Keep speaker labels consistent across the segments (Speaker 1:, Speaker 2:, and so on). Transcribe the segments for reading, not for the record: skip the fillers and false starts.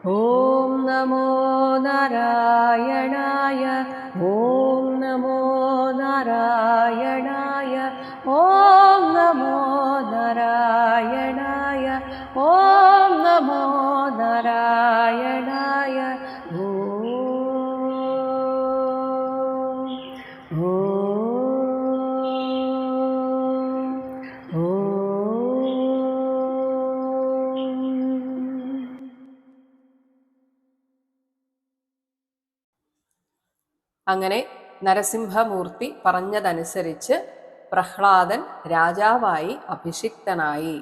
Speaker 1: ഓം നമോ നാരായണായ. ഓം നമോ നാരായണായ. ഓം നമോ നാരായണായ. ഓം നമോ നാരായണായ. ഓം അങ്ങനെ നരസിംഹമൂർത്തി പറഞ്ഞതനുസരിച്ച് പ്രഹ്ലാദൻ രാജാവായി അഭിഷിക്തനായി.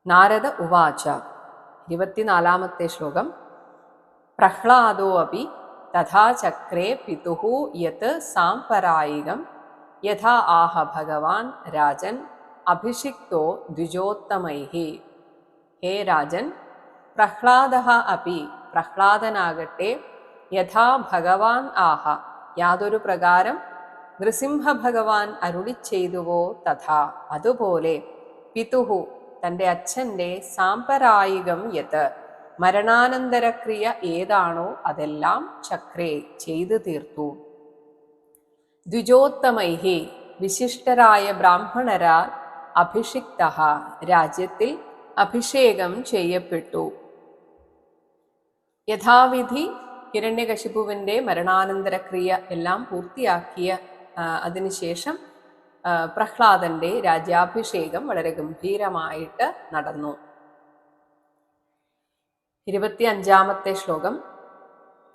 Speaker 1: നാരദ ഉവാച. 24-ാമത്തെ ശ്ലോകം. പ്രഹ്ലാദോ അപി തഥാ ചക്രേ പിതുഃ യത് സാംപരായികം യഥാ ആഹ ഭഗവാൻ രാജൻ അഭിഷിക്തോ ദ്വിജോത്തമൈഃ. ഹേ രാജൻ, പ്രഹ്ലാദഃ അപി പ്രഹ്ലാദനാകട്ടെ യഥാ ഭഗവാൻ ആഹ യാതൊരു പ്രകാരം നൃസിംഹ ഭഗവാൻ അരുളി ചെയ്തുവോ തഥാ അതുപോലെ പിതുഃ തൻ്റെ അച്ഛൻ്റെ സാംപരായികം യത് മരണാനന്തരക്രിയ ഏതാണോ അതെല്ലാം ചക്രേ ചെയ്തു തീർത്തു. ദ്വിജോത്തമൈഃ വിശിഷ്ടരായ ബ്രാഹ്മണരാൽ അഭിഷിക്തഃ രാജ്യത്തിൽ അഭിഷേകം ചെയ്യപ്പെട്ടു. യഥാവിധി ഹിരണ്യകശിപുവിൻ്റെ മരണാനന്തരക്രിയ എല്ലാം പൂർത്തിയാക്കിയ അതിനുശേഷം പ്രഹ്ലാദന്റെ രാജ്യാഭിഷേകം വളരെ ഗംഭീരമായിട്ട് നടന്നു. 25-ാമത്തെ ശ്ലോകം.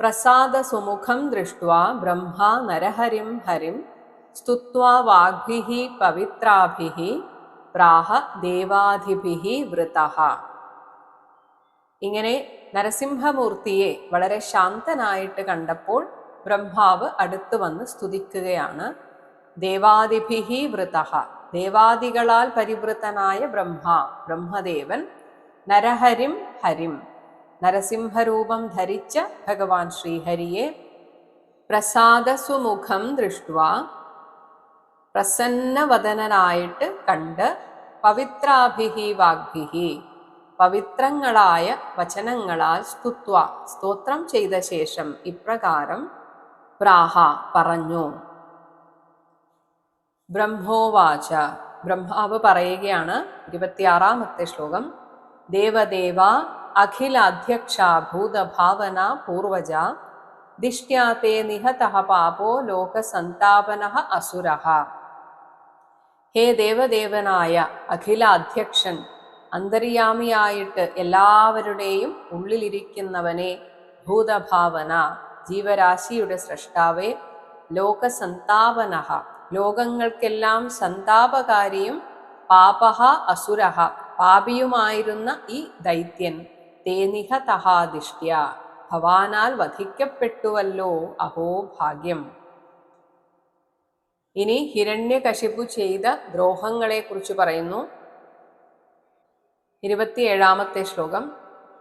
Speaker 1: പ്രസാദ സുമുഖം ദൃഷ്ട്വാ ബ്രഹ്മാ നരഹരിം ഹരിം സ്തുത്വാ വാഗ്ഭിഃ പവിത്രാഭിഃ പ്രാഹ ദേവാധിഭിഃ വൃതഃ. ഇങ്ങനെ നരസിംഹമൂർത്തിയെ വളരെ ശാന്തനായിട്ട് കണ്ടപ്പോൾ ബ്രഹ്മാവ് അടുത്തു വന്ന് സ്തുതിക്കുകയാണ്. ദേവാദിഭിഃ വൃതഃ, ദേവാദികളാൽ പരിവൃതനായ ബ്രഹ്മദേവൻ നരഹരിം ഹരിം, നരസിംഹരൂപം ധരിച്ച ഭഗവാൻ ശ്രീഹരിയെ പ്രസാദസുമുഖം ദൃഷ്ട്വാ, പ്രസന്നവദനായിട്ട് കണ്ട്, പവിത്രാഭിഃ വാഗ്ഭിഃ, പവിത്രങ്ങളായ വചനങ്ങളാൽ സ്തുത്വ, സ്തോത്രം ചെയ്ത ശേഷം ഇപ്രകാരം പ്രാഹ പറഞ്ഞു. ബ്രഹ്മോവാച, ബ്രഹ്മാവ് പറയുകയാണ്. 26-ാമത്തെ ശ്ലോകം. ദേവദേവ അഖിലാധ്യക്ഷ ഭൂതഭാവന പൂർവജ ദിഷ്ട്യാ തേ നിഹതഃ പാപോ ലോകസന്താപനഃ അസുരഃ. ഹേ ദേവദേവനായ അഖിലാധ്യക്ഷൻ, അന്തര്യാമിയായിട്ട് എല്ലാവരുടെയും ഉള്ളിലിരിക്കുന്നവനെ, ഭൂതഭാവന ജീവരാശിയുടെ സൃഷ്ടാവേ, ലോകസന്താപനഃ ലോകങ്ങൾക്കെല്ലാം സന്താപകാരിയും, പാപഃ അസുരഃ പാപിയുമായിരുന്ന ഈ ദൈത്യൻ, തേ നിഹതഃ ദിഷ്ട്യാ ഭവാനാൽ വധിക്കപ്പെട്ടുവല്ലോ, അഹോ ഭാഗ്യം. ഇനി ഹിരണ്യകശിപു ചെയ്ത ദ്രോഹങ്ങളെ കുറിച്ച് പറയുന്നു. 27-ാമത്തെ ശ്ലോകം.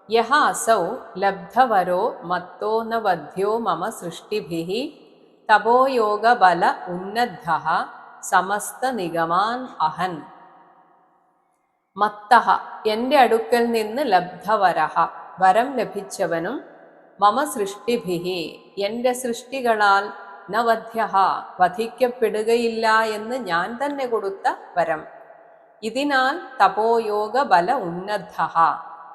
Speaker 1: യഹ അസൗ ലബ്ധവരോ മത്തോ ന വധ്യോ മമ സൃഷ്ടിഭിഃ തപോയോഗ ബല ഉന്നദ്ധഃ സമസ്ത നിഗമാൻ അഹൻ. മത്തഃ എൻ്റെ അടുക്കൽ നിന്ന് ലബ്ധവരഃ വരം ലഭിച്ചവനും, മമ സൃഷ്ടിഭിഃ എൻ്റെ സൃഷ്ടികളാൽ, ന വധ്യഃ വധിക്കപ്പെടുകയില്ല എന്ന് ഞാൻ തന്നെ കൊടുത്ത വരം. ഇതിനാൽ തപോയോഗ ബല ഉന്നദ്ധഃ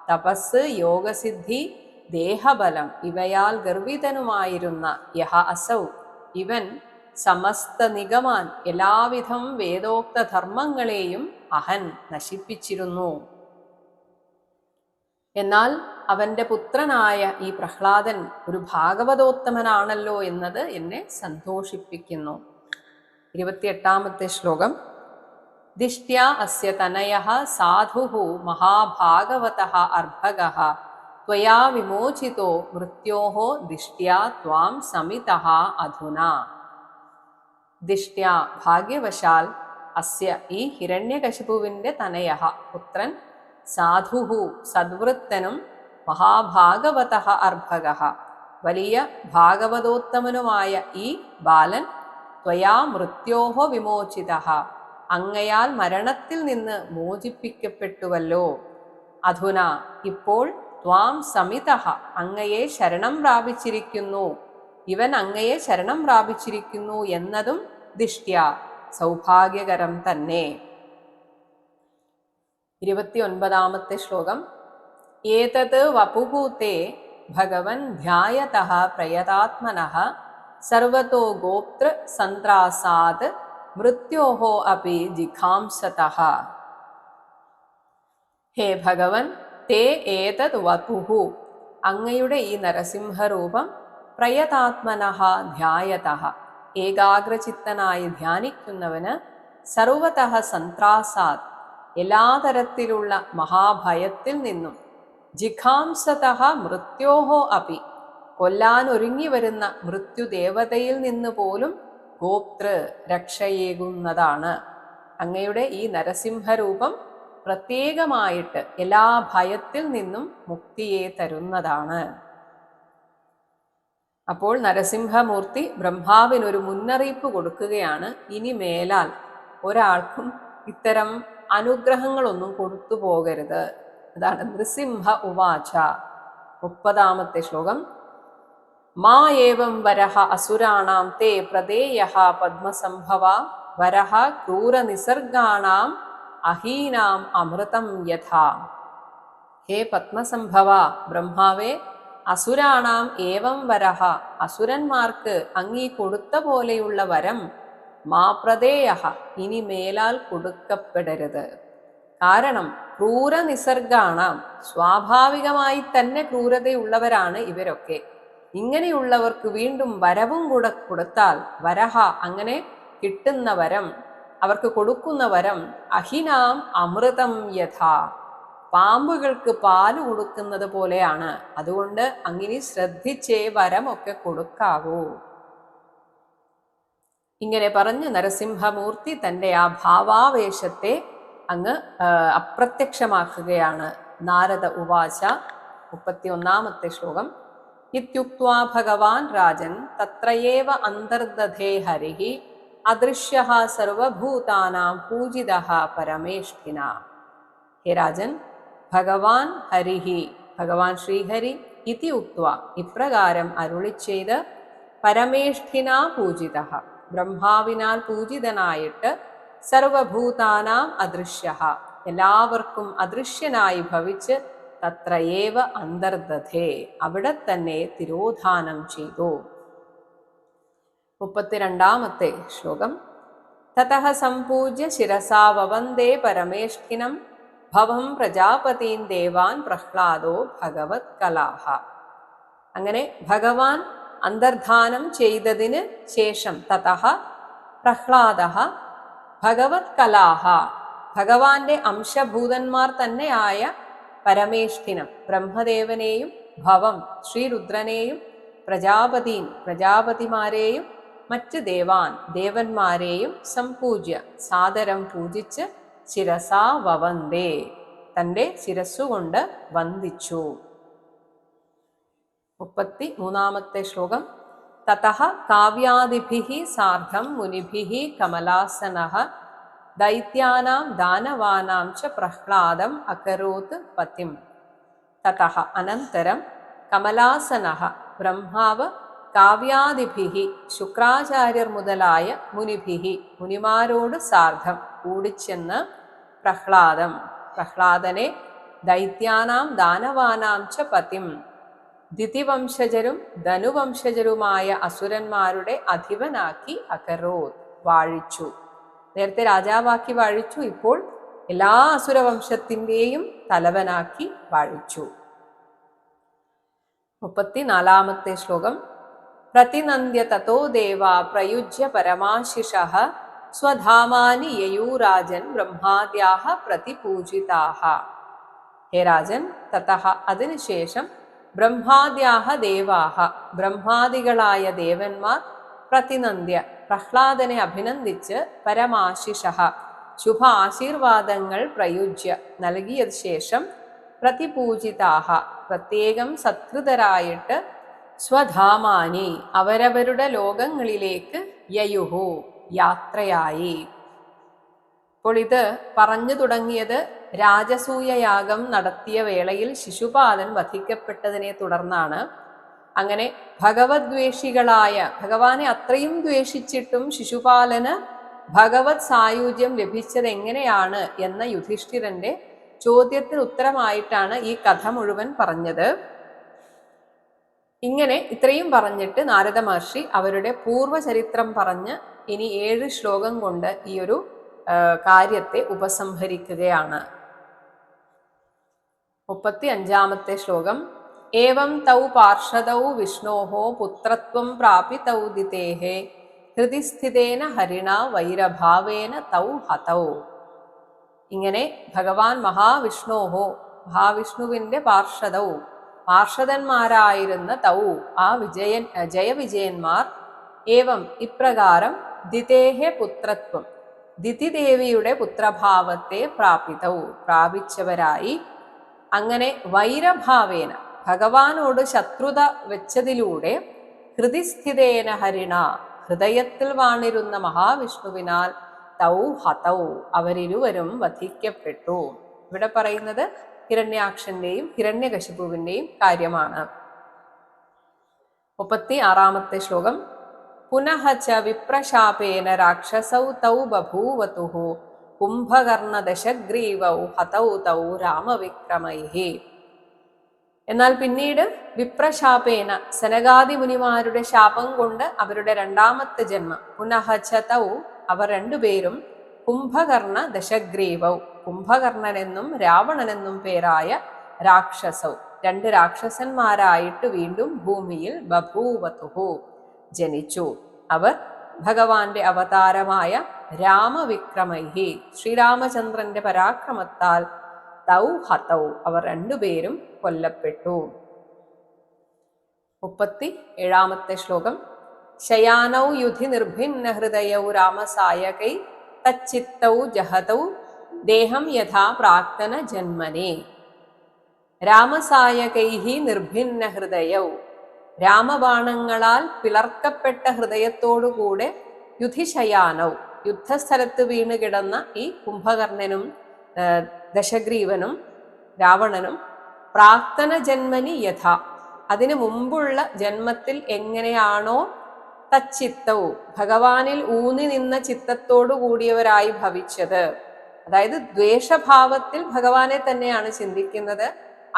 Speaker 1: തപസ്, യോഗസിദ്ധി, ദേഹബലം ഇവയാൽ ഗർവിതനുമായിരുന്ന യഹ അസൗ ഇവൻ, സമസ്ത നിഗമാൻ എല്ലാവിധം വേദോക്ത ധർമ്മങ്ങളെയും അഹൻ നശിപ്പിച്ചിരുന്നു. എന്നാൽ അവന്റെ പുത്രനായ ഈ പ്രഹ്ലാദൻ ഒരു ഭാഗവതോത്തമനാണല്ലോ എന്നത് എന്നെ സന്തോഷിപ്പിക്കുന്നു. 28-ാമത്തെ ശ്ലോകം. ദിഷ്ട്യാ അസ്യ തനയഃ സാധുഃ മഹാഭാഗവതഃ അർഭകഃ ത്വയാ വിമോചിതോ മൃത്യോഃ ദിഷ്ട്യാ ത്വാം സമിതഃ അധുനാ. ദിഷ്ട്യാ ഭാഗ്യവശാൽ, അസ്യ ഈ ഹിരണ്യകശിപുവിൻ്റെ തനയഃ പുത്രൻ, സാധുഃ സദ്വൃത്തനും, മഹാഭാഗവതഃ അർഭകഃ വലിയ ഭാഗവതോത്തമനുമായ ഈ ബാലൻ, ത്വയാ മൃത്യോഃ വിമോചിതഃ അങ്ങയാൽ മരണത്തിൽ നിന്ന് മോചിപ്പിക്കപ്പെട്ടുവല്ലോ, അധുന ഇപ്പോൾ ത്വാം സമിതഃ അങ്ങയെ ശരണം പ്രാപിച്ചിരിക്കുന്നു, ഇവൻ അങ്ങയെ ശരണം പ്രാപിച്ചിരിക്കുന്നു എന്നതും ദിഷ്ട്യാ സൗഭാഗ്യകരം തന്നെ. 29-ാമത്തെ ശ്ലോകം. ഏതത് വപുഃ തേ ഭഗവൻ ധ്യായതഃ പ്രയതാത്മനഃ സർവതോ ഗോപ്തൃ സന്ത്രാസാത് മൃത്യോഃ അപി ജിഘാംസതഃ. ഹേ ഭഗവൻ, തേ ഏതത് വപുഃ അങ്ങയുടെ ഈ നരസിംഹരൂപം പ്രയതാത്മനഃ ധ്യായതഃ ഏകാഗ്രചിത്തനായി ധ്യാനിക്കുന്നവന് സർവതഃ സന്ത്രാസാത് എല്ലാ തരത്തിലുള്ള മഹാഭയത്തിൽ നിന്നും ജിഘാംസതഃ മൃത്യോഃ അപി കൊല്ലാനൊരുങ്ങി വരുന്ന മൃത്യുദേവതയിൽ നിന്ന് പോലും ഗോപ്തൃ രക്ഷയേകുന്നതാണ്. അങ്ങയുടെ ഈ നരസിംഹരൂപം പ്രത്യേകമായിട്ട് എല്ലാ ഭയത്തിൽ നിന്നും മുക്തിയെ തരുന്നതാണ്. അപ്പോൾ നരസിംഹമൂർത്തി ബ്രഹ്മാവിനൊരു മുന്നറിയിപ്പ് കൊടുക്കുകയാണ്. ഇനി മേലാൽ ഒരാൾക്കും ഇത്തരം അനുഗ്രഹങ്ങളൊന്നും കൊടുത്തു പോകരുത്. അതാണ് നൃസിംഹ ഉവാച. 30-ാമത്തെ ശ്ലോകം. മാ ഏവം വരഹ അസുരാണാം തേ പ്രദേയഃ പദ്മസംഭവ വരഹ ക്രൂരനിസർഗാണാം അഹീനാം അമൃതം യഥാ. ഹേ പത്മസംഭവ, ബ്രഹ്മാവേ, അസുരാണാം ഏവം വരഹ അസുരന്മാർക്ക് അങ്ങീ കൊടുത്ത പോലെയുള്ള വരം മാ പ്രദേയഃ ഇനി മേലാൽ കൊടുക്കപ്പെടരുത്. കാരണം ക്രൂരനിസർഗാണാം സ്വാഭാവികമായി തന്നെ ക്രൂരതയുള്ളവരാണ് ഇവരൊക്കെ. ഇങ്ങനെയുള്ളവർക്ക് വീണ്ടും വരവും കൂടെ കൊടുത്താൽ വരഹ അങ്ങനെ കിട്ടുന്ന വരം, അവർക്ക് കൊടുക്കുന്ന വരം അഹിനാം അമൃതം യഥാ പാമ്പുകൾക്ക് പാല് കൊടുക്കുന്നത് പോലെയാണ്. അതുകൊണ്ട് അങ്ങനെ ശ്രദ്ധിച്ചേ വരമൊക്കെ കൊടുക്കാവൂ. ഇങ്ങനെ പറഞ്ഞ് നരസിംഹമൂർത്തി തൻ്റെ ആ ഭാവാവേശത്തെ അങ്ങ് അപ്രത്യക്ഷമാക്കുകയാണ്. നാരദ ഉവാച. 31-ാമത്തെ ശ്ലോകം. ഇത്യുക്ത്വാ ഭഗവാൻ രാജൻ തത്രയേവ അന്തർദധേ ഹരിഃ അദൃശ്യഃ സർവഭൂതാനാം പൂജിതഃ പരമേഷ്ഠിന. ഹേ രാജൻ, ഭഗവാൻ ഹരിഃ ഭഗവാൻ ശ്രീഹരി ഇതി ഉക്ത്വാ ഇപ്രകാരം അരുളി ചെയ്ത് പരമേഷ്ഠിന പൂജിതഃ ബ്രഹ്മാവിനാൽ പൂജിതനായിട്ട് സർവഭൂതാനാം അദൃശ്യഃ എല്ലാവർക്കും അദൃശ്യനായി ഭവിച്ച് തത്രയേവ അന്തർദധേ അവിടെ തന്നെ തിരോധാനം ചെയ്തു. 32-ാമത്തെ ശ്ലോകം. തതഃ സംപൂജ്യ ശിരസാ വവന്ദേ പരമേഷ്ഠിനം ഭവം പ്രജാപതീൻ ദേവാൻ പ്രഹ്ലാദോ ഭഗവത് കലാഹ. അങ്ങനെ ഭഗവാൻ അന്തർധാനം ചെയ്തതിന് ശേഷം തതഃ പ്രഹ്ലാദഃ ഭഗവത് കലാഹ ഭഗവാന്റെ അംശഭൂതന്മാർ തന്നെയായ പരമേഷ്ഠിനം ബ്രഹ്മദേവനെയും ഭവം ശ്രീരുദ്രനെയും പ്രജാപതീൻ പ്രജാപതിമാരെയും മറ്റ് ദേവാൻ ദേവന്മാരെയും സംപൂജ്യ സാദരം പൂജിച്ച് ശിരസാ വവന്ദേ തൻ്റെ ശിരസ്സുകൊണ്ട് വന്ദിച്ചു. 33-ാമത്തെ ശ്ലോകം. തതഃ കാവ്യാദിഭിഃ സാർദ്ധം മുനിഭിഃ കമലാസനഃ ദൈത്യാനാം ദാനവാനാം ച പ്രഹ്ലാദം അകരോത് പതിം. തതഃ അനന്തരം കമലാസനഃ ബ്രഹ്മാവ് കാവ്യാദിഭിഃ ശുക്രാചാര്യർ മുതലായ മുനിഭിഃ മുനിമാരോട് സാർദ്ധം കൂടിച്ചെന്ന് പ്രഹ്ലാദനെ ദൈത്യാനാം ദാനവാനാം ച പതിം ദിതിവംശജരും ധനുവംശജരുമായ അസുരന്മാരുടെ അധിപനാക്കി അകരോത് വാഴിച്ചു. നേരത്തെ രാജാവാക്കി വാഴിച്ചു, ഇപ്പോൾ എല്ലാ അസുരവംശത്തിൻ്റെയും തലവനാക്കി വാഴിച്ചു. 34-ാമത്തെ ശ്ലോകം. പ്രതിനന്ദ്യ തതോ ദേവാ പ്രയുജ്യ പരമാശിഷഃ സ്വധാമാനി യയൂരാജൻ ബ്രഹ്മാദ്യാഃ പ്രതിപൂജിതാഃ. ഹേ രാജൻ, തതഃ അതിനുശേഷം ബ്രഹ്മാദ്യാഃ ദേവാഃ ബ്രഹ്മാദികളായ ദേവന്മാർ പ്രതിനന്ദ്യ പ്രഹ്ലാദനെ അഭിനന്ദിച്ച് പരമാശിഷഃ ശുഭ ആശീർവാദങ്ങൾ പ്രയുജ്യ നൽകിയത് ശേഷം പ്രതിപൂജിതാഃ പ്രത്യേകം സത്കൃതരായിട്ട് സ്വധാമാനി അവരവരുടെ ലോകങ്ങളിലേക്ക് യയുഹു യാത്രയായി. അപ്പോൾ ഇത് പറഞ്ഞു തുടങ്ങിയത് രാജസൂയയാഗം നടത്തിയ വേളയിൽ ശിശുപാലൻ വധിക്കപ്പെട്ടതിനെ തുടർന്നാണ്. അങ്ങനെ ഭഗവദ്വേഷികളായ, ഭഗവാനെ അത്രയും ദ്വേഷിച്ചിട്ടും ശിശുപാലന് ഭഗവത് സായുജ്യം ലഭിച്ചത് എങ്ങനെയാണ് എന്ന യുധിഷ്ഠിരന്റെ ചോദ്യത്തിന് ഉത്തരമായിട്ടാണ് ഈ കഥ മുഴുവൻ പറഞ്ഞത്. ഇങ്ങനെ ഇത്രയും പറഞ്ഞിട്ട് നാരദ മഹർഷി അവരുടെ പൂർവചരിത്രം പറഞ്ഞ് ഇനി 7 ശ്ലോകം കൊണ്ട് ഈ ഒരു കാര്യത്തെ ഉപസംഹരിക്കുകയാണ്. 35-ാമത്തെ ശ്ലോകം. ഏവം തൗ പാർഷദൗ വിഷ്ണോഹോ പുത്രത്വം പ്രാപിതൗ ദിതേഹേ ഹൃദിസ്ഥിതേന ഹരിണ വൈരഭാവേന തൗ ഹതൗ. ഇങ്ങനെ ഭഗവാൻ മഹാവിഷ്ണോഹോ, മഹാവിഷ്ണുവിന്റെ പാർഷദൗ, പാർഷദന്മാരായിരുന്ന തൗ, ആ ജയവിജയന്മാർ, ഏവം ഇപ്രകാരം, ദിതേഹേ പുത്രത്വം, ദിതിദേവിയുടെ പുത്രഭാവത്തെ പ്രാപിതൗ, പ്രാപിച്ചവരായി. അങ്ങനെ വൈരഭാവേന, ഭഗവാനോട് ശത്രുത വെച്ചതിലൂടെ, ഹൃദിസ്ഥിതേന ഹരിണ, ഹൃദയത്തിൽ വാണിരുന്ന മഹാവിഷ്ണുവിനാൽ, തൗ ഹതൗ, അവരിരുവരും വധിക്കപ്പെട്ടു. ഇവിടെ പറയുന്നത് ഹിരണ്യാക്ഷന്റെയും ഹിരണ്യകശിപുവിന്റെയും കാര്യമാണ്. 36-ാമത്തെ ശ്ലോകം. പുനഃ ച വിപ്രശാപേന രാക്ഷസൗ തൗ ബഭൂവതുഃ കുംഭകർണദശഗ്രീവൗ ഹതൗ തൗ രാമവിക്രമൈഹി. എന്നാൽ പിന്നീട് വിപ്രശാപേന, സനകാദി മുനിമാരുടെ ശാപം കൊണ്ട് അവരുടെ 2ാമത്തെ ജന്മം, പുനഃ ച തൗ, അവർ രണ്ടുപേരും, കുംഭകർണ ദശഗ്രീവൗ, കുംഭകർണനെന്നും രാവണനെന്നും പേരായ രാക്ഷസൗ, 2 രാക്ഷസന്മാരായിട്ട് വീണ്ടും ഭൂമിയിൽ ബഭൂവതുഃ, ജനിച്ചു. അവർ ഭഗവാന്റെ അവതാരമായ രാമവിക്രമൈഹി, ശ്രീരാമചന്ദ്രന്റെ പരാക്രമത്താൽ, തൗ ഹതൗ, അവർ രണ്ടുപേരും കൊല്ലപ്പെട്ടു. 37-ാമത്തെ ശ്ലോകം. ശയാനൗ യുധി നിർഭിന്ന ഹൃദയൗ രാമസായകൈ തച്ചിത്തൗ ജഹതൗ ദേഹം യഥാ പ്രാക്തന ജന്മനേ. രാമസായകൈഹി നിർഭിന്ന ഹൃദയൗ, രാമബാണങ്ങളാൽ പിളർക്കപ്പെട്ട ഹൃദയത്തോടുകൂടെ, യുധിശയാനൗ, യുദ്ധസ്ഥലത്ത് വീണ് കിടന്ന ഈ കുംഭകർണനും ദശഗ്രീവനും രാവണനും, പ്രാക്തന ജന്മനി യഥ, അതിനു മുമ്പുള്ള ജന്മത്തിൽ എങ്ങനെയാണോ, തച്ചിത്തവും, ഭഗവാനിൽ ഊന്നി നിന്ന ചിത്തത്തോടു കൂടിയവരായി ഭവിച്ചത്, അതായത് ദ്വേഷഭാവത്തിൽ ഭഗവാനെ തന്നെയാണ് ചിന്തിക്കുന്നത്,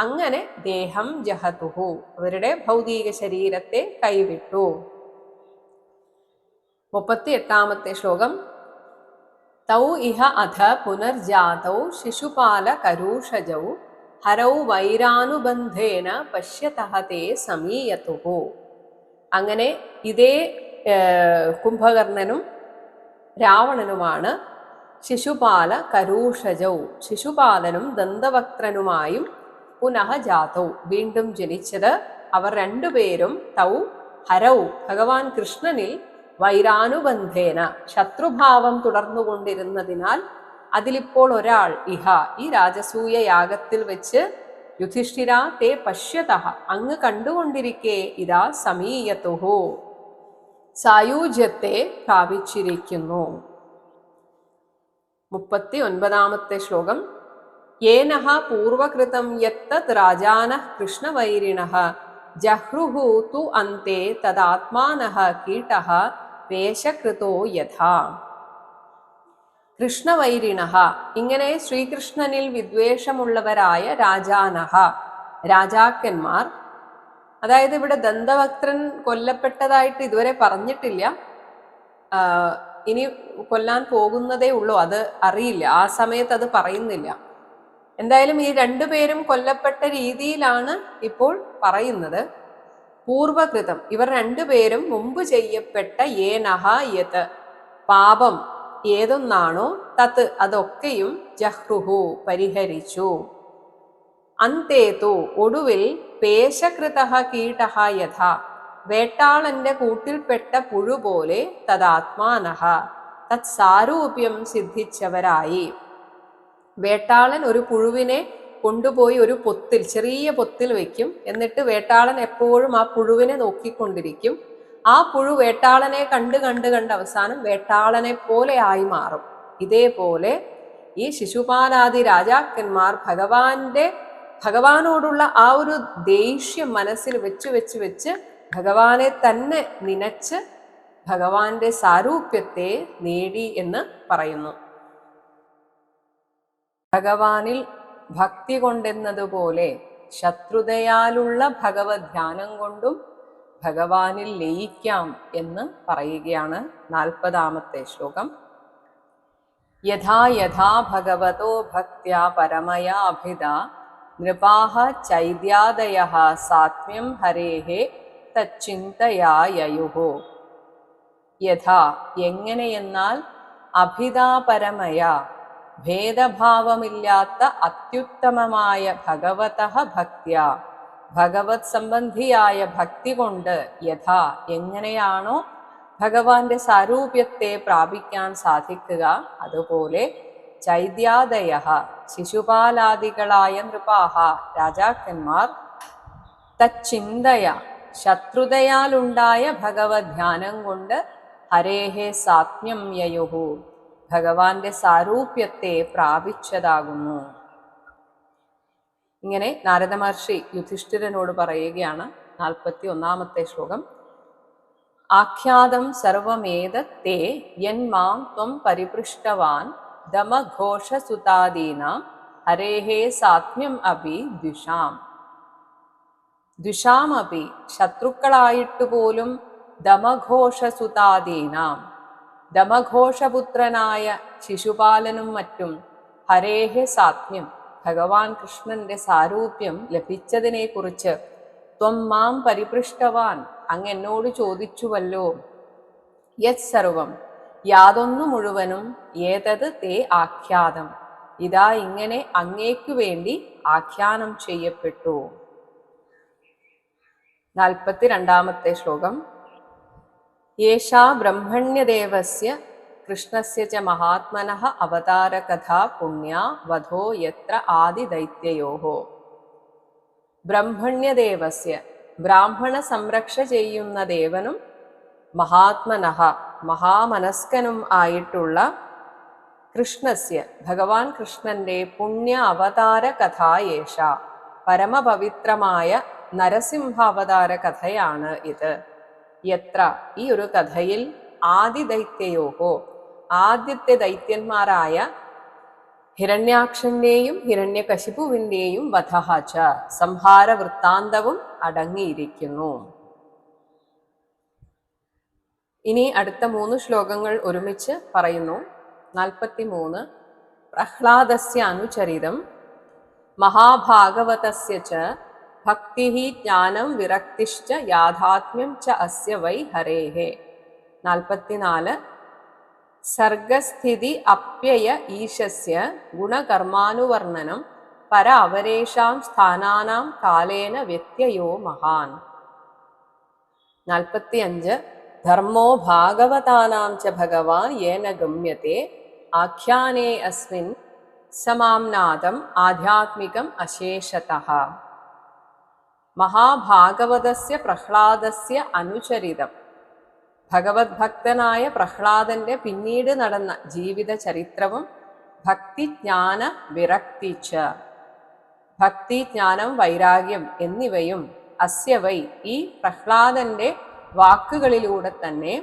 Speaker 1: അങ്ങനെ ദേഹം ജഹതുഹു, അവരുടെ ഭൗതിക ശരീരത്തെ കൈവിട്ടു. 38-ാമത്തെ ശ്ലോകം. തൗ ഇഹ അധ പുനർജാതൗ ശിശുപാല കരൂഷജൗ ഹരൗ വൈരാനുബന്ധേന പശ്യതഃ തേ സമീയതുഹു. അങ്ങനെ ഇതേ കുംഭകർണനും രാവണനുമാണ് ശിശുപാല കരൂഷജൗ, ശിശുപാലനും ദന്തവക്ത്രനുമായും, പുനഃ ജാതൗ, വീണ്ടും ജനിച്ചത്. അവർ രണ്ടുപേരും തൗ ഹരൗ, ഭഗവാൻ കൃഷ്ണനിൽ, വൈരാനുബന്ധേന, ശത്രുഭാവം തുടർന്നുകൊണ്ടിരുന്നതിനാൽ, അതിലിപ്പോൾ ഒരാൾ, ഇഹ, ഈ രാജസൂയ യാഗത്തിൽ വെച്ച്, യുധിഷ്ഠിര തേ പശ്യതഃ, അങ്ങ് കണ്ടുകൊണ്ടിരിക്കെ, ഇതാ സമീയതുഹു, സായൂജ്യത്തെ പ്രാപിച്ചിരിക്കുന്നു. 39-ാമത്തെ ശ്ലോകം. യേനഃ പൂർവകൃതം യത്തത് രാജാനഃ കൃഷ്ണവൈരിണഃ ജഹ്രുഹു തു അന്തേ തദാത്മാനഃ കീടഃ വേഷകൃതോ യഥാ. കൃഷ്ണവൈരിണഃ, ഇങ്ങനെ ശ്രീകൃഷ്ണനിൽ വിദ്വേഷമുള്ളവരായ രാജാനഃ, രാജാക്കന്മാർ, അതായത് ഇവിടെ ദന്തവക്ത്രൻ കൊല്ലപ്പെട്ടതായിട്ട് ഇതുവരെ പറഞ്ഞിട്ടില്ല, ഇനി കൊല്ലാൻ പോകുന്നതേ ഉള്ളൂ, അത് അറിയില്ല, ആ സമയത്ത് അത് പറയുന്നില്ല. എന്തായാലും ഈ രണ്ടുപേരും കൊല്ലപ്പെട്ട രീതിയിലാണ് ഇപ്പോൾ പറയുന്നത്. പൂർവകൃതം, ഇവർ രണ്ടുപേരും മുമ്പ് ചെയ്യപ്പെട്ട യേനഹ യത്, പാപം ഏതൊന്നാണോ, തത്, അതൊക്കെയും, ജഹ്രുഹു, പരിഹരിച്ചു. അന്തേതു, ഒടുവിൽ, പേശകൃതഃ കീടഃ യഥാ, വേട്ടാളന്റെ കൂട്ടിൽപ്പെട്ട പുഴു പോലെ, തദാത്മാനഃ, തത് സാരൂപ്യം സിദ്ധിച്ചവരായി. വേട്ടാളൻ ഒരു പുഴുവിനെ കൊണ്ടുപോയി ഒരു പൊത്തിൽ, ചെറിയ പൊത്തിൽ വെക്കും. എന്നിട്ട് വേട്ടാളൻ എപ്പോഴും ആ പുഴുവിനെ നോക്കിക്കൊണ്ടിരിക്കും. ആ പുഴു വേട്ടാളനെ കണ്ട് അവസാനം വേട്ടാളനെ പോലെ ആയി മാറും. ഇതേപോലെ ഈ ശിശുപാലാദി രാജാക്കന്മാർ ഭഗവാനോടുള്ള ആ ഒരു ദേഷ്യം മനസ്സിൽ വെച്ച് ഭഗവാനെ തന്നെ നനച്ച് ഭഗവാന്റെ സാരൂപ്യത്തെ നേടി എന്ന് പറയുന്നു. ഭഗവാനിൽ ഭക്തി കൊണ്ടെന്നതുപോലെ ശത്രുതയാലുള്ള ഭഗവത് ധ്യാനം കൊണ്ടും ഭഗവാനിൽ ലയിക്കാം എന്ന് പറയുകയാണ് 40-ാമത്തെ ശ്ലോകം. യഥാ യഥാ ഭഗവതോ ഭക്ത്യാ പരമയാ അഭിധാ നൃപാഃ ചൈദ്യാദയഃ സാത്മ്യം ഹരേഃ തച്ചിന്തയാ യയുഃ. യഥാ എങ്ങനെയെന്നാൽ അഭിധാ പരമയാ ഭേദഭാവമില്ലാത്ത അത്യുത്തമമായ ഭഗവതഃ ഭക്ത്യാ ഭഗവത് സംബന്ധിയായ ഭക്തി കൊണ്ട് യഥാ എങ്ങനെയാണോ ഭഗവാന്റെ സാരൂപ്യത്തെ പ്രാപിക്കാൻ സാധിക്കുക, അതുപോലെ ചൈദ്യാദയഃ ശിശുപാലാദികളായ നൃപാഃ രാജാക്കന്മാർ തച്ചിന്തയ ശത്രുതയാലുണ്ടായ ഭഗവത് ധ്യാനം കൊണ്ട് ഹരേഹേ സാത്മ്യം യയുഃ ഭഗവാന്റെ സാരൂപ്യത്തെ പ്രാപിച്ചതാകുന്നു. ഇങ്ങനെ നാരദ മഹർഷി യുധിഷ്ഠിരനോട് പറയുകയാണ്. 41-ാമത്തെ ശ്ലോകം. ആഖ്യാതം സർവമേതത്തേ യന്മാം ത്വം പരിപൃഷ്ടവാൻ ദമഘോഷസുതാദീനാം ഹരേഹേ സാത്മ്യം അപി ദ്വിഷാമപി ശത്രുക്കളായിട്ടുപോലും ദമഘോഷസുതാദീനാം ദമഘോഷപുത്രനായ ശിശുപാലനും മറ്റും ഹരേഹേ സാത്മ്യം ഭഗവാൻ കൃഷ്ണന്റെ സാരൂപ്യം ലഭിച്ചതിനെ കുറിച്ച് ത്വം മാം പരിപൃഷ്ടവാൻ അങ്ങ് എന്നോട് ചോദിച്ചുവല്ലോ. യത് സർവം യാതൊന്നു മുഴുവനും ഏതത് തേ ആഖ്യാതം ഇതാ ഇങ്ങനെ അങ്ങേക്കു വേണ്ടി ആഖ്യാനം ചെയ്യപ്പെട്ടു. 42-ാമത്തെ ശ്ലോകം. യേഷാ ബ്രഹ്മണ്യദേവസ്യ കൃഷ്ണസ്യ ച മഹാത്മനഃ അവതാരകഥാ പുണ്യാ വധോ യത്ര ആദിദൈത്യയോഃ. ബ്രഹ്മണ്യദേവസ്യ ബ്രാഹ്മണ സംരക്ഷ ചെയ്യുന്ന ദേവനും മഹാത്മനഃ മഹാമനസ്കനും ആയിട്ടുള്ള കൃഷ്ണസ്യ ഭഗവാൻ കൃഷ്ണന്റെ പുണ്യ അവതാര കഥായേഷ പരമപവിത്രമായ നരസിംഹാവതാര കഥയാണ് ഇത്. യത്ര ഈ ഒരു കഥയിൽ ആദിദൈത്യയോഹോ ആദ്യത്തെ ദൈത്യന്മാരായ ഹിരണ്യാക്ഷന്റെയും ഹിരണ്യകശിപുവിന്റെയും വധഃ ച സംഹാര വൃത്താന്തവും അടങ്ങിയിരിക്കുന്നു. ഇനി അടുത്ത 3 ശ്ലോകങ്ങൾ ഒരുമിച്ച് പറയുന്നു. 43. പ്രഹ്ലാദസ്യ അനുചരിതം മഹാഭാഗവതസ്യ ച ഭക്തിഃ ജ്ഞാനം വിരക്തിശ്ച യാഥാത്മ്യം ച അസ്യ വൈ ഹരേഃ. 44. സർഗസ്ഥിതി അപ്യയ ഈശസ്യ ഗുണകർമാനുവർണ്ണനം പര അവരേഷാം സ്ഥാനാനാം കാലേന വ്യത്യയോ മഹാൻ. 45. ധർമ്മോ ഭാഗവതാനാം ച ഭഗവാൻ യേന ഗമ്യത്തെ ആഖ്യാനേ അസ്മിൻ സമാംനാദം ആധ്യാത്മികം അശേഷതഃ. മഹാഭാഗവതസ്യ പ്രഹ്ലാദസ്യ അനുചരിതം ഭഗവത് ഭക്തനായ പ്രഹ്ലാദന്റെ പിന്നീട് നടന്ന ജീവിത ചരിത്രവും ഭക്തിജ്ഞാന വിരക്തിച്ച ഭക്തിജ്ഞാനം വൈരാഗ്യം എന്നിവയും അസ്യ വൈ ഈ പ്രഹ്ലാദന്റെ വാക്കുകളിലൂടെ തന്നെ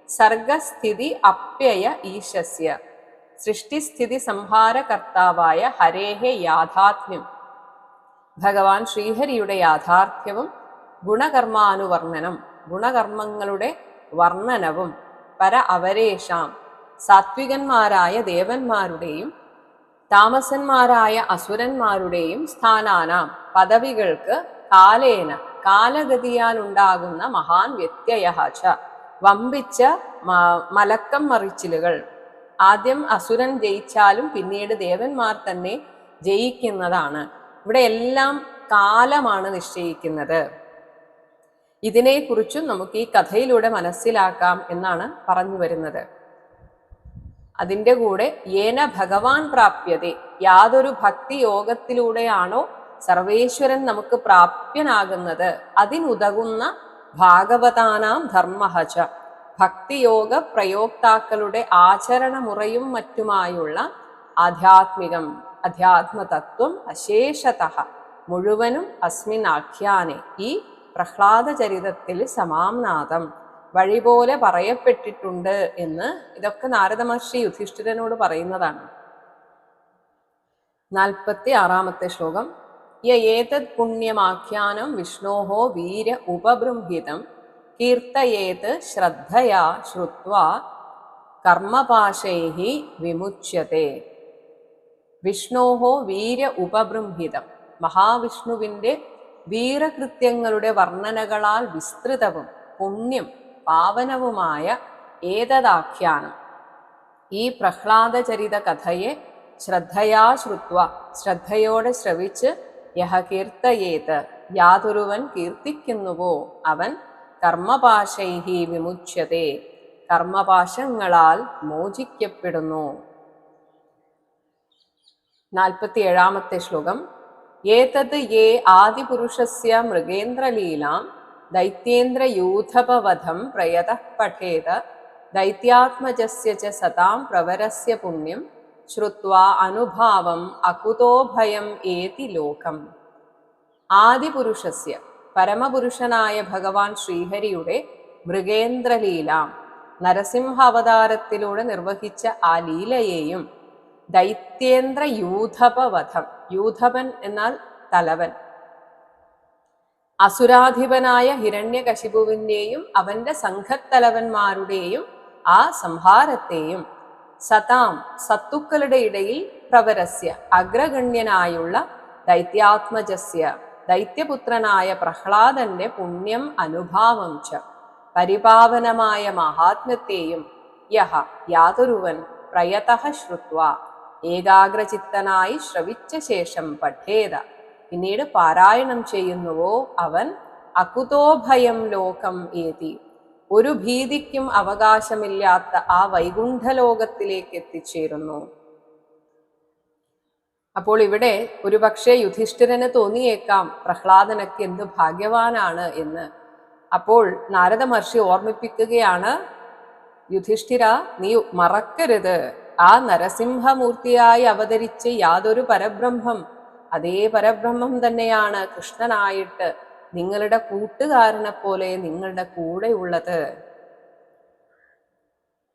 Speaker 1: സർഗസ്ഥിതി അപ്യയ ഈശസ്യ സൃഷ്ടിസ്ഥിതി സംഹാരകർത്താവായ ഹരേഹ യാഥാത്മ്യം ഭഗവാൻ ശ്രീഹരിയുടെ യാഥാർത്ഥ്യവും ഗുണകർമാനുവർണ്ണനം ഗുണകർമ്മങ്ങളുടെ വർണ്ണനവും പര അവരേഷാം സാത്വികന്മാരായ ദേവന്മാരുടെയും താമസന്മാരായ അസുരന്മാരുടെയും സ്ഥാനാനാം പദവികൾക്ക് കാലേന കാലഗതിയാൽ ഉണ്ടാകുന്ന മഹാൻ വ്യത്യയ ച വമ്പിച്ച മലക്കം മറിച്ചിലുകൾ. ആദ്യം അസുരൻ ജയിച്ചാലും പിന്നീട് ദേവന്മാർ തന്നെ ജയിക്കുന്നതാണ്. ഇവിടെ എല്ലാം കാലമാണ് നിശ്ചയിക്കുന്നത്. ഇതിനെക്കുറിച്ചും നമുക്ക് ഈ കഥയിലൂടെ മനസ്സിലാക്കാം എന്നാണ് പറഞ്ഞു വരുന്നത്. അതിൻ്റെ കൂടെ യേന ഭഗവാൻ പ്രാപ്യതേ യാതൊരു ഭക്തി യോഗത്തിലൂടെയാണോ സർവേശ്വരൻ നമുക്ക് പ്രാപ്യനാകുന്നത് അതിനുതകുന്ന ഭാഗവതാനാം ധർമ്മഃ ച ഭക്തിയോഗ പ്രയോക്താക്കളുടെ ആചരണമുറയും മറ്റുമായുള്ള ആധ്യാത്മികം അധ്യാത്മതത്വം അശേഷതഃ മുഴുവനും അസ്മിൻ ആഖ്യാനെ ഈ പ്രഹ്ലാദ ചരിതത്തിൽ സമാംനാദം വഴി പോലെ പറയപ്പെട്ടിട്ടുണ്ട് എന്ന് ഇതൊക്കെ നാരദ മഹർഷി യുധിഷ്ഠിരനോട് പറയുന്നതാണ്. 46 ശ്ലോകം. യേതത് പുണ്യമാഖ്യാനം വിഷ്ണോഹോ വീര ഉപബൃംഹിതം കീർത്തയേത് ശ്രദ്ധയാ ശ്രുത്വാ കർമ്മപാശൈഹി വിമുച്യത്തെ. വിഷ്ണോഹോ വീര ഉപബൃംഹിതം, മഹാവിഷ്ണുവിൻ്റെ വീരകൃത്യങ്ങളുടെ വർണ്ണനകളാൽ വിസ്തൃതവും പുണ്യം പാവനവുമായ ഏതദാഖ്യാനം, ഈ പ്രഹ്ലാദചരിത കഥയെ ശ്രദ്ധയാ ശ്രുത്വ, ശ്രദ്ധയോടെ ശ്രവിച്ച്, യഹ കീർത്തയേത്, യാതൊരുവൻ കീർത്തിക്കുന്നുവോ അവൻ കർമ്മപാശൈഹി വിമുച്യത്തെ, കർമ്മപാശങ്ങളാൽ മോചിക്കപ്പെടുന്നു. 47 ശ്ലോകം. ഏതത് യേ ആദിപുരുഷസ്യ മൃഗേന്ദ്രലീലാം ദൈത്യേന്ദ്രയൂഥപവധം പ്രയതഃ പഠേത ദൈത്യാത്മജസ്യ ച സതാം പ്രവരസ്യ പുണ്യം ശ്രുത്വാ അനുഭാവം അകുതോ ഭയം ഏതി ലോകം. ആദിപുരുഷസ്യ, പരമപുരുഷനായ ഭഗവാൻ ശ്രീഹരിയുടെ മൃഗേന്ദ്രലീലാം, നരസിംഹ അവതാരത്തിലൂടെ നിർവഹിച്ച ആ ലീലയെയും ദൈത്യേന്ദ്ര യൂഥപവധം, യൂഥപൻ എന്നാൽ തലവൻ, അസുരാധിപനായ ഹിരണ്യകശിപുവിൻ്റെയും അവന്റെ സംഘത്തലവന്മാരുടെയും ആ സംഹാരത്തെയും സതാം, സത്തുക്കളുടെ ഇടയിൽ പ്രവരസ്യ, അഗ്രഗണ്യനായുള്ള ദൈത്യാത്മജസ്യ, ദൈത്യപുത്രനായ പ്രഹ്ലാദന്റെ പുണ്യം അനുഭാവം ച, പരിപാവനമായ മഹാത്മ്യത്തെയും യഹ, യാതൊരുവൻ പ്രയതഃ ശ്രുത്വ, ഏകാഗ്രചിത്തനായി ശ്രവിച്ച ശേഷം പഠേത, പിന്നീട് പാരായണം ചെയ്യുന്നുവോ അവൻ അകുതോ ഭയം ലോകം ഏതി, ഒരു ഭീതിക്കും അവകാശമില്ലാത്ത ആ വൈകുണ്ഠലോകത്തിലേക്ക് എത്തിച്ചേരുന്നു. അപ്പോൾ ഇവിടെ ഒരുപക്ഷെ യുധിഷ്ഠിരന് തോന്നിയേക്കാം പ്രഹ്ലാദനൊക്കെ എന്ത് ഭാഗ്യവാനാണ് എന്ന്. അപ്പോൾ നാരദ മഹർഷി ഓർമ്മിപ്പിക്കുകയാണ്, യുധിഷ്ഠിര, നീ മറക്കരുത്, ആ നരസിംഹമൂർത്തിയായി അവതരിച്ച് യാതൊരു പരബ്രഹ്മം, അതേ പരബ്രഹ്മം തന്നെയാണ് കൃഷ്ണനായിട്ട് നിങ്ങളുടെ കൂട്ടുകാരനെ പോലെ നിങ്ങളുടെ കൂടെ ഉള്ളത്.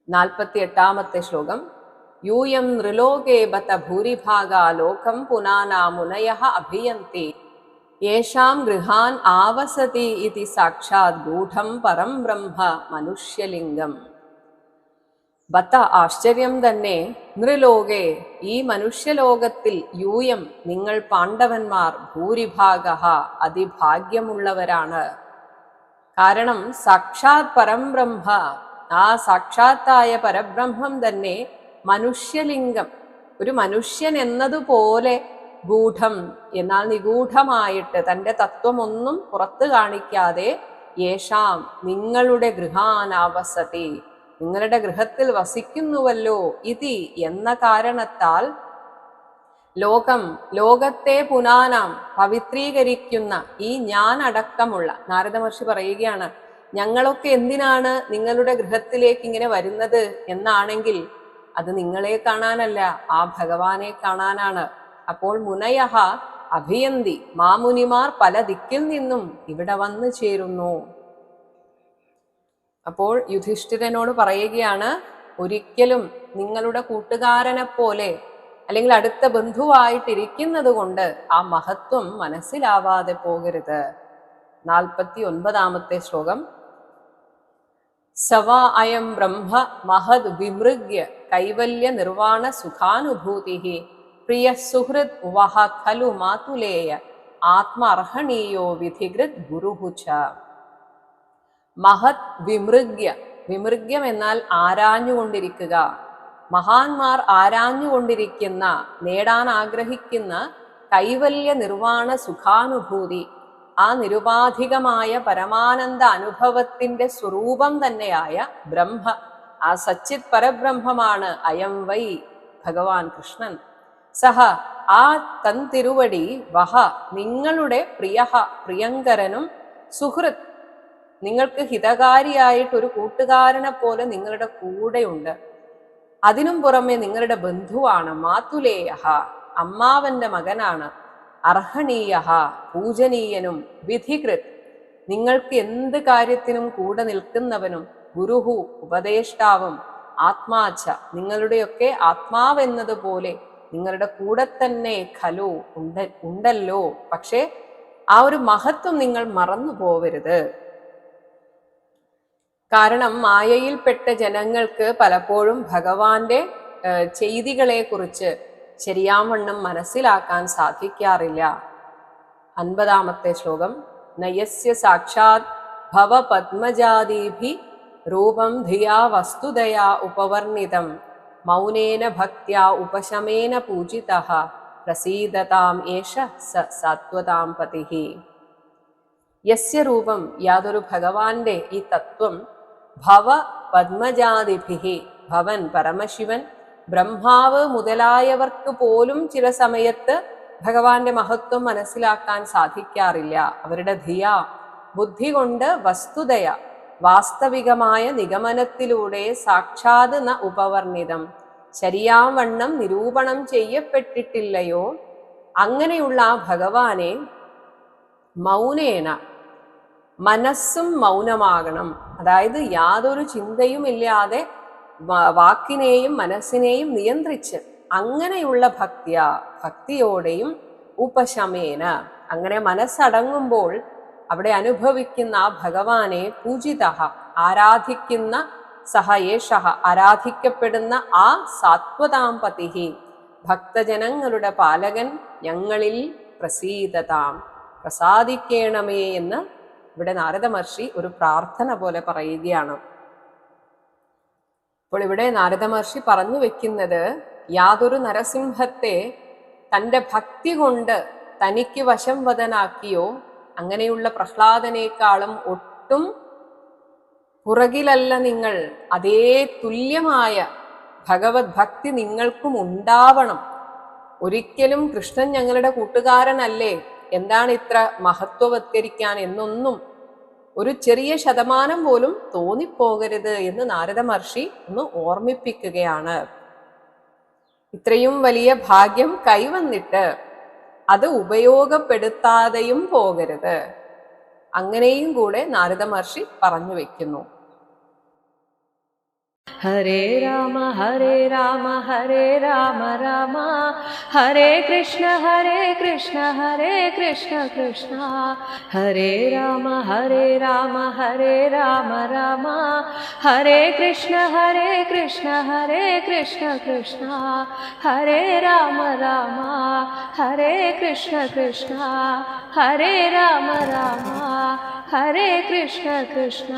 Speaker 1: 48 ശ്ലോകം. യൂയം നൃലോകേ ബത ഭൂരിഭാഗ ലോകം പുനാനാ മുനയഃ അഭിയന്തി യേഷാം ഗൃഹാൻ ആവസതി ഇതി സാക്ഷാത് ഗൂഢം പരം ബ്രഹ്മ മനുഷ്യലിംഗം. ബത്ത, ആശ്ചര്യം തന്നെ, നൃലോകെ, ഈ മനുഷ്യലോകത്തിൽ, യൂയം, നിങ്ങൾ പാണ്ഡവന്മാർ, ഭൂരിഭാഗ, അതിഭാഗ്യമുള്ളവരാണ്. കാരണം സാക്ഷാത് പരംബ്രഹ്മ, ആ സാക്ഷാത്തായ പരബ്രഹ്മം തന്നെ മനുഷ്യലിംഗം, ഒരു മനുഷ്യൻ എന്നതുപോലെ ഗൂഢം, എന്നാൽ നിഗൂഢമായിട്ട് തൻ്റെ തത്വമൊന്നും പുറത്തു കാണിക്കാതെ, യേഷാം, നിങ്ങളുടെ ഗൃഹാനാവസതി, നിങ്ങളുടെ ഗൃഹത്തിൽ വസിക്കുന്നുവല്ലോ, ഇതി, എന്ന കാരണത്താൽ, ലോകം, ലോകത്തെ പുനാനാം, പവിത്രീകരിക്കുന്ന ഈ ഞാൻ അടക്കമുള്ള, നാരദ മഹർഷി പറയുകയാണ്, ഞങ്ങളൊക്കെ എന്തിനാണ് നിങ്ങളുടെ ഗൃഹത്തിലേക്ക് ഇങ്ങനെ വരുന്നത് എന്നാണെങ്കിൽ അത് നിങ്ങളെ കാണാനല്ല, ആ ഭഗവാനെ കാണാനാണ്. അപ്പോൾ മുനയഃ അഭിയന്തി, മാമുനിമാർ പല ദിക്കിൽ നിന്നും ഇവിടെ വന്നു ചേരുന്നു. അപ്പോൾ യുധിഷ്ഠിരനോട് പറയുകയാണ്, ഒരിക്കലും നിങ്ങളുടെ കൂട്ടുകാരനെ പോലെ അല്ലെങ്കിൽ അടുത്ത ബന്ധുവായിട്ടിരിക്കുന്നത് കൊണ്ട് ആ മഹത്വം മനസ്സിലാവാതെ പോകരുത്. 49 ശ്ലോകം. സവാ അയം ബ്രഹ്മ മഹദ് വിമൃഗ്യ കൈവല്യ നിർവാണ സുഖാനുഭൂതി പ്രിയ സുഹൃത് വഹ ഖലു മാതുലേയ ആത്മാർഹണീയോ വിധികൃത് ഗുരുഹുച. മഹത് വിമൃഗ്യ, വിമൃഗ്യം എന്നാൽ ആരാഞ്ഞുകൊണ്ടിരിക്കുക, മഹാന്മാർ ആരാഞ്ഞുകൊണ്ടിരിക്കുന്ന, നേടാൻ ആഗ്രഹിക്കുന്ന കൈവല്യ നിർവാണ സുഖാനുഭൂതി, ആ നിരുപാധികമായ പരമാനന്ദ അനുഭവത്തിന്റെ സ്വരൂപം തന്നെയായ ബ്രഹ്മ, ആ സച്ചിത് പരബ്രഹ്മമാണ് അയം വൈ ഭഗവാൻ കൃഷ്ണൻ. സഹ, ആ തൻ തിരുവടി, വഹ, നിങ്ങളുടെ പ്രിയ, പ്രിയങ്കരനും, സുഹൃത്, നിങ്ങൾക്ക് ഹിതകാരിയായിട്ടൊരു കൂട്ടുകാരനെ പോലെ നിങ്ങളുടെ കൂടെയുണ്ട്. അതിനും പുറമെ നിങ്ങളുടെ ബന്ധുവാണ്. മാതുലേയ, അമ്മാവന്റെ മകനാണ്. അർഹണീയ, പൂജനീയനും. വിധികൃത്, നിങ്ങൾക്ക് എന്ത് കാര്യത്തിനും കൂടെ നിൽക്കുന്നവനും. ഗുരുഹു, ഉപദേഷ്ടാവും. ആത്മാച്ച, നിങ്ങളുടെയൊക്കെ ആത്മാവെന്നതുപോലെ നിങ്ങളുടെ കൂടെ തന്നെ ഖലു, ഉണ്ടല്ലോ. പക്ഷേ ആ ഒരു മഹത്വം നിങ്ങൾ മറന്നു പോവരുത്. കാരണം മായയിൽപ്പെട്ട ജനങ്ങൾക്ക് പലപ്പോഴും ഭഗവാന്റെ ചെയ്തികളെ കുറിച്ച് ശരിയാവണ്ണം മനസ്സിലാക്കാൻ സാധിക്കാറില്ല. 50-ാമത്തെ ശ്ലോകം. നയസ്യ സാക്ഷാത് ഭവ പത്മജാദീഭി രൂപം ധിയാ വസ്തുതയാ ഉപവർണിതം മൗനേന ഭക്ത്യാ ഉപശമേന പൂജിതഃ പ്രസീദതാം ഏഷ സത്വതാം പതിഃ. യസ്യ രൂപം, യാതൊരു ഭഗവാന്റെ ഈ തത്വം, ഭവ പത്മജാദിഭിഹി, ഭവൻ പരമശിവൻ, ബ്രഹ്മാവ് മുതലായവർക്ക് പോലും ചില സമയത്ത് ഭഗവാന്റെ മഹത്വം മനസ്സിലാക്കാൻ സാധിക്കാറില്ല. അവരുടെ ധിയ, ബുദ്ധി കൊണ്ട്, വസ്തുതയ, വാസ്തവികമായ നിഗമനത്തിലൂടെ സാക്ഷാത് ന ഉപവർണിതം, ശരിയാവണ്ണം നിരൂപണം ചെയ്യപ്പെട്ടിട്ടില്ലയോ, അങ്ങനെയുള്ള ആ ഭഗവാനെ മൗനേന, മനസ്സും മൗനമാകണം. അതായത് യാതൊരു ചിന്തയും ഇല്ലാതെ വാക്കിനെയും മനസ്സിനെയും നിയന്ത്രിച്ച് അങ്ങനെയുള്ള ഭക്തിയോടെയും ഉപശമേന, അങ്ങനെ മനസ്സടങ്ങുമ്പോൾ അവിടെ അനുഭവിക്കുന്ന ആ ഭഗവാനെ പൂജിത, ആരാധിക്കുന്ന, സഹ ഏഷ, ആരാധിക്കപ്പെടുന്ന ആ സാത്വതാം പതിഃ, ഭക്തജനങ്ങളുടെ പാലകൻ, ഞങ്ങളിൽ പ്രസീദതാം, പ്രസാദിക്കേണമേ എന്ന് ഇവിടെ നാരദ മഹർഷി ഒരു പ്രാർത്ഥന പോലെ പറയുകയാണ്. അപ്പോൾ ഇവിടെ നാരദ മഹർഷി പറഞ്ഞു വെക്കുന്നത്, യാതൊരു നരസിംഹത്തെ തൻ്റെ ഭക്തി കൊണ്ട് തനിക്ക് വശംവദനാക്കിയോ അങ്ങനെയുള്ള പ്രഹ്ലാദനേക്കാളും ഒട്ടും പുറകിലല്ല നിങ്ങൾ. അതേ തുല്യമായ ഭഗവത് ഭക്തി നിങ്ങൾക്കും ഉണ്ടാവണം. ഒരിക്കലും കൃഷ്ണൻ ഞങ്ങളുടെ കൂട്ടുകാരനല്ലേ, എന്താണ് ഇത്ര മഹത്വവത്കരിക്കാൻ എന്നൊന്നും ഒരു ചെറിയ ശതമാനം പോലും തോന്നിപ്പോകരുത് എന്ന് നാരദ മഹർഷി ഒന്ന് ഓർമ്മിപ്പിക്കുകയാണ്. ഇത്രയും വലിയ ഭാഗ്യം കൈവന്നിട്ട് അത് ഉപയോഗപ്പെടുത്താതെയും പോകരുത്. അങ്ങനെയും കൂടെ നാരദ മഹർഷി പറഞ്ഞു വെക്കുന്നു.
Speaker 2: ഹരേ രാമ ഹരേ രാമ ഹരേ രാമ രാമ ഹരേ കൃഷ്ണ ഹരേ കൃഷ്ണ ഹരേ കൃഷ്ണ കൃഷ്ണ ഹരേ രാമ ഹരേ രാമ ഹരേ രാമ രാമ ഹരേ കൃഷ്ണ ഹരേ കൃഷ്ണ ഹരേ കൃഷ്ണ കൃഷ്ണ ഹരേ രാമ രാമ ഹരേ കൃഷ്ണ കൃഷ്ണ ഹരേ രാമ രാമ ഹരേ കൃഷ്ണ കൃഷ്ണ.